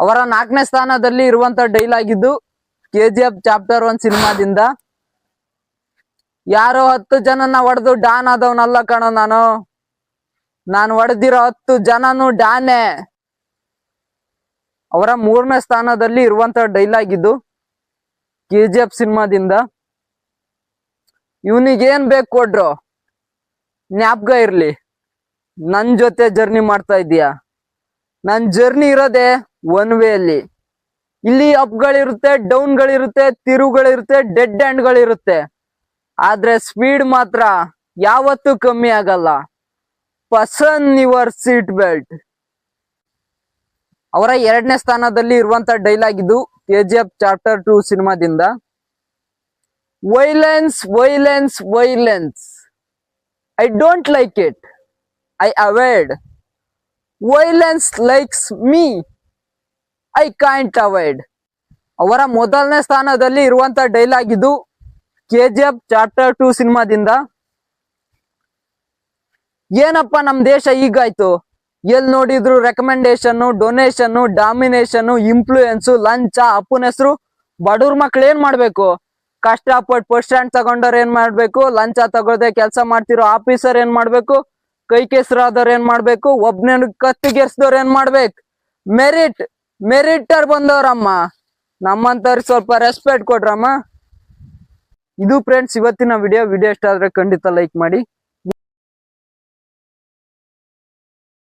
ಅವರ 4ನೇ ಸ್ಥಾನದಲ್ಲಿ ಇರುವಂತ ಡೈಲಾಗ್ ಇದು KGF ಚಾಪ್ಟರ್ 1 ಸಿನಿಮಾದಿಂದ. ಯಾರೋ 10 ಜನನ ಹೊಡೆದು ಡಾನ್ ಆದವನಲ್ಲ ಕಣೋ ನಾನು ಹೊಡೆದಿರೋ 10 ಜನನು ಡಾನೆ. ಅವರ 3ನೇ ಸ್ಥಾನದಲ್ಲಿ ಇರುವಂತ ಡೈಲಾಗ್ ಇದು KGF ಸಿನಿಮಾದಿಂದ. ಇವನಿಗೇನ್ ಬೇಕು ಕೊಡ್ರು, ಜ್ಞಾಪಕ ಇರ್ಲಿ ನನ್ ಜೊತೆ ಜರ್ನಿ ಮಾಡ್ತಾ ಇದೀಯ. ನನ್ ಜರ್ನಿ ಇರೋದೆ ಒನ್ ವೇ ಅಲ್ಲಿ. ಇಲ್ಲಿ ಅಪ್ಗಳಿರುತ್ತೆ, ಡೌನ್ಗಳಿರುತ್ತೆ, ತಿರುಗಳಿರುತ್ತೆ, ಡೆಡ್ ಎಂಡ್ ಗಳಿರುತ್ತೆ. ಆದ್ರೆ ಸ್ಪೀಡ್ ಮಾತ್ರ ಯಾವತ್ತೂ ಕಮ್ಮಿ ಆಗಲ್ಲ. Fasten your seat belt. ಅವರ 2ನೇ ಸ್ಥಾನದಲ್ಲಿ ಇರುವಂತ ಡೈಲಾಗ್ ಇದು KGF ಚಾಪ್ಟರ್ 2 ಸಿನಿಮಾದಿಂದ. Violence violence violence, I don't like it, I avoid. Violence likes me, I can't avoid. ಅವರ 1ನೇ ಸ್ಥಾನದಲ್ಲಿ ಇರುವಂತ ಡೈಲಾಗ್ ಇದು KGF ಚಾಪ್ಟರ್ 2 ಸಿನಿಮಾದಿಂದ. ಏನಪ್ಪ ನಮ್ ದೇಶ ಹೀಗಾಯ್ತು, ಎಲ್ ನೋಡಿದ್ರು ರೆಕಮೆಂಡೇಶನ್, ಡೊನೇಷನ್, ಡಾಮಿನೇಷನ್, ಇನ್ಫ್ಲೂಯೆನ್ಸ್, ಲಂಚ. ಅಪ್ಪನ ಹೆಸರು ಬಡವ್ರ ಮಕ್ಳು ಏನ್ ಮಾಡ್ಬೇಕು, ಕಷ್ಟಪಟ್ಟು ಫಸ್ಟ್ ಸ್ಟ್ಯಾಂಡ್ ತಗೊಂಡವ್ರ ಏನ್ ಮಾಡ್ಬೇಕು, ಲಂಚ ತಗೊಳ್ದೆ ಕೆಲಸ ಮಾಡ್ತಿರೋ ಆಫೀಸರ್ ಏನ್ ಮಾಡ್ಬೇಕು, ಕೈ ಕೆಸರಾದವ್ರ ಏನ್ ಮಾಡ್ಬೇಕು, ಒಬ್ನೇ ಕತ್ತಿಗೆರ್ಸ್ದವ್ರ ಏನ್ ಮಾಡ್ಬೇಕು. ಮೆರಿಟರ್ ಬಂದವ್ರಮ್ಮ, ನಮ್ಮಂತವ್ರಿಗೆ ಸ್ವಲ್ಪ ರೆಸ್ಪೆಕ್ಟ್ ಕೊಡ್ರಮ್ಮ. ಇದು ಫ್ರೆಂಡ್ಸ್ ಇವತ್ತಿನ ವಿಡಿಯೋ ಇಷ್ಟ ಆದ್ರೆ ಖಂಡಿತ ಲೈಕ್ ಮಾಡಿ.